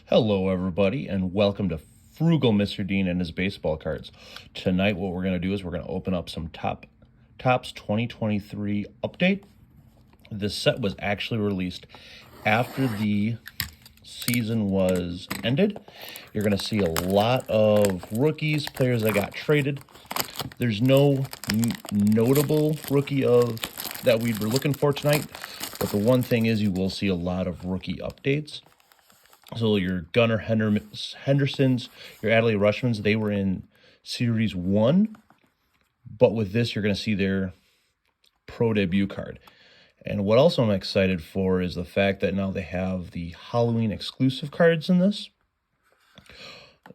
Hello, everybody, and welcome to Frugal Mr. Dean and his baseball cards. Tonight, what we're going to do is we're going to open up some Topps 2023 update. This set was actually released after the season was ended. You're going to see a lot of rookies, players that got traded. There's no notable rookie that we were looking for tonight, but the one thing is you will see a lot of rookie updates. So your Gunnar Hendersons, your Adley Rushmans, they were in Series 1. But with this, you're going to see their pro debut card. And what also I'm excited for is the fact that now they have the Halloween exclusive cards in this.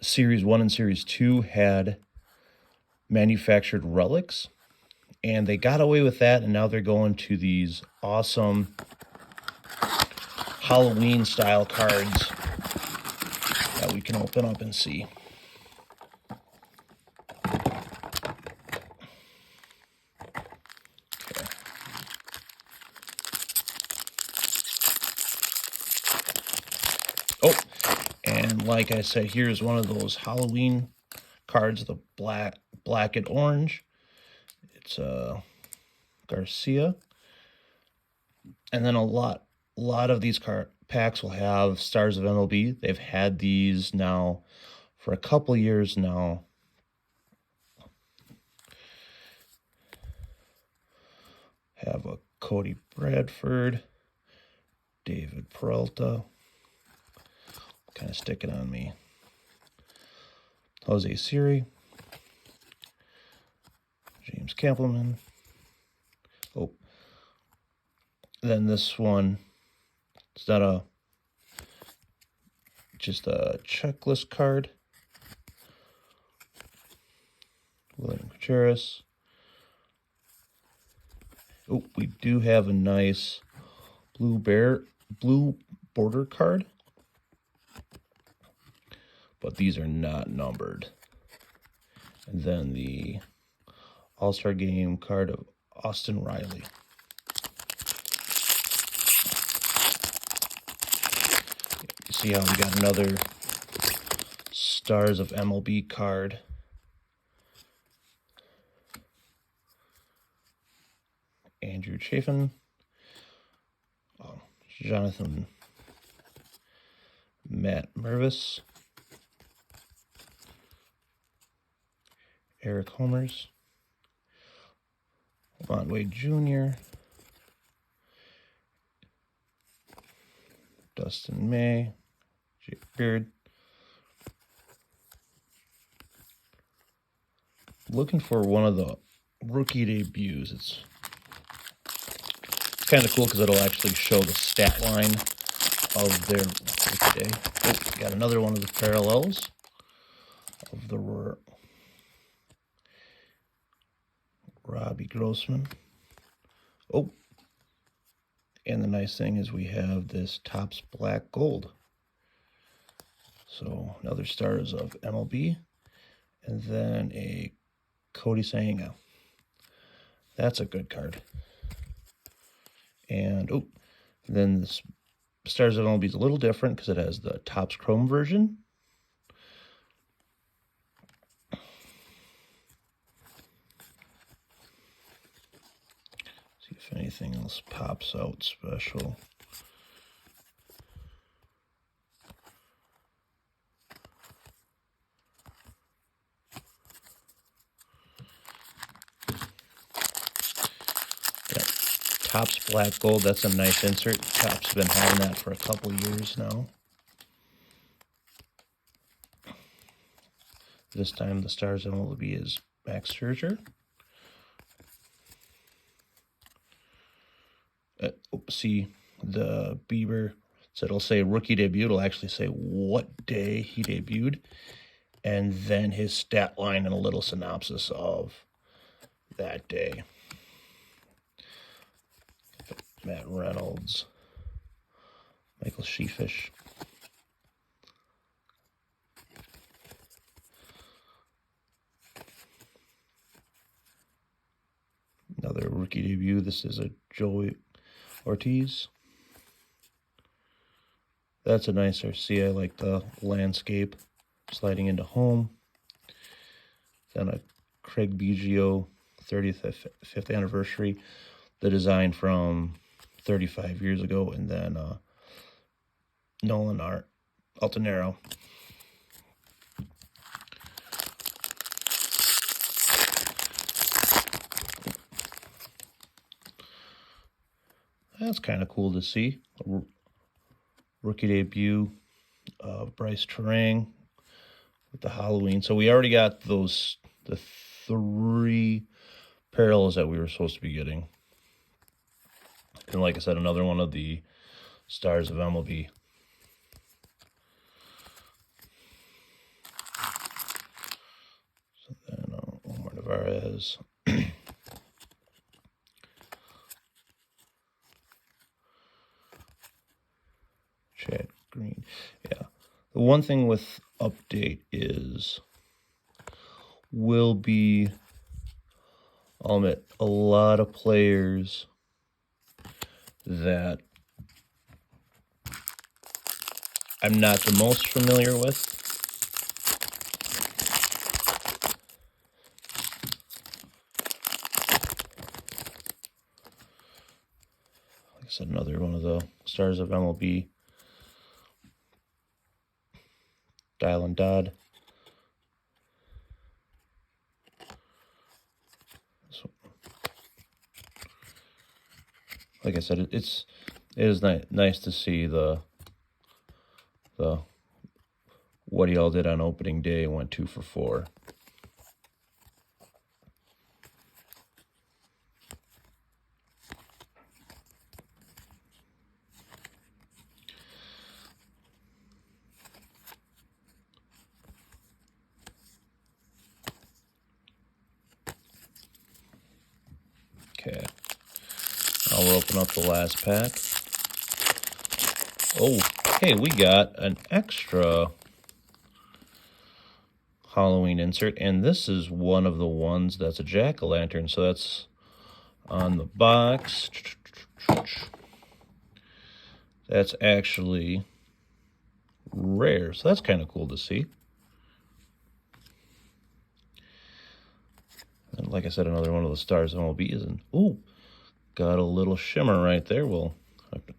Series 1 and Series 2 had manufactured relics. And they got away with that, and now they're going to these awesome Halloween-style cards that we can open up and see. Oh, and like I said, here's one of those Halloween cards, the black and orange. It's Garcia. And then a lot of these packs will have Stars of MLB. They've had these now for a couple years now. Have a Cody Bradford, David Peralta, kind of sticking on me. Jose Siri, James Kampelman. Oh, then this one, it's not just a checklist card. William Contreras. Oh, we do have a nice blue border card, but these are not numbered. And then the All-Star Game card of Austin Riley. You see how we got another Stars of MLB card. Andrew Chafin, Jonathan Matt Mervis, Eric Homers, Ron Wade Jr., Dustin May, Jake Beard. Looking for one of the rookie debuts. It's kind of cool because it'll actually show the stat line of their rookie day. Oh, got another one of the parallels of the Robbie Grossman. Oh, and the nice thing is we have this Topps Black Gold. So another Stars of MLB, and then a Cody Saenga. That's a good card. And oh, then this Stars of MLB is a little different because it has the Topps Chrome version. See if anything else pops out special. Topps Black Gold, that's a nice insert. Topps has been having that for a couple years now. This time the Stars MLB is Max Scherzer. See the Bieber, so it'll say rookie debut. It'll actually say what day he debuted, and then his stat line and a little synopsis of that day. Matt Reynolds, Michael Sheefish. Another rookie debut. This is a Joey Ortiz. That's a nice RC. I like the landscape sliding into home. Then a Craig Biggio 35th anniversary, the design from 35 years ago, and then Nolan Altanero. That's kind of cool to see. Rookie debut of Bryce Terang with the Halloween. So we already got the 3 parallels that we were supposed to be getting. And like I said, another one of the stars of MLB. So then Omar Narvaez. Chad Green. Yeah. The one thing with update is I'll admit, a lot of players that I'm not the most familiar with. Like I said, another one of the stars of MLB. Dylan Dodd. So, like I said, it is nice to see the what he all did on opening day. Went 2 for 4. Okay, now we'll open up the last pack. Oh, hey, we got an extra Halloween insert, and this is one of the ones that's a jack-o'-lantern, so that's on the box. That's actually rare, so that's kind of cool to see. And like I said, another one of the stars MLB is in. Ooh, got a little shimmer right there. We'll have to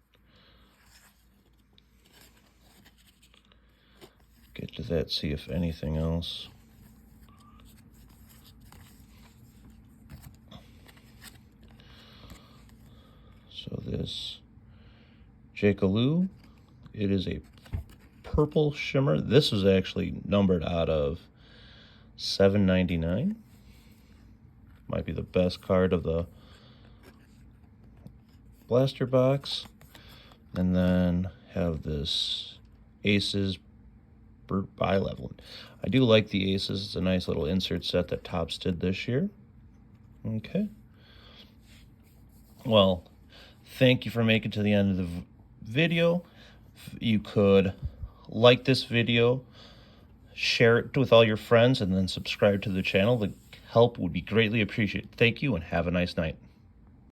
get to that, see if anything else. So this Jake Alou, it is a purple shimmer. This is actually numbered out of 799. Might be the best card of the blaster box. And then have this Aces Bi-Level. I do like the Aces. It's a nice little insert set that Topps did this year. Okay. Well, thank you for making it to the end of the video. You could like this video, share it with all your friends, and then subscribe to the channel. The help would be greatly appreciated. Thank you, and have a nice night.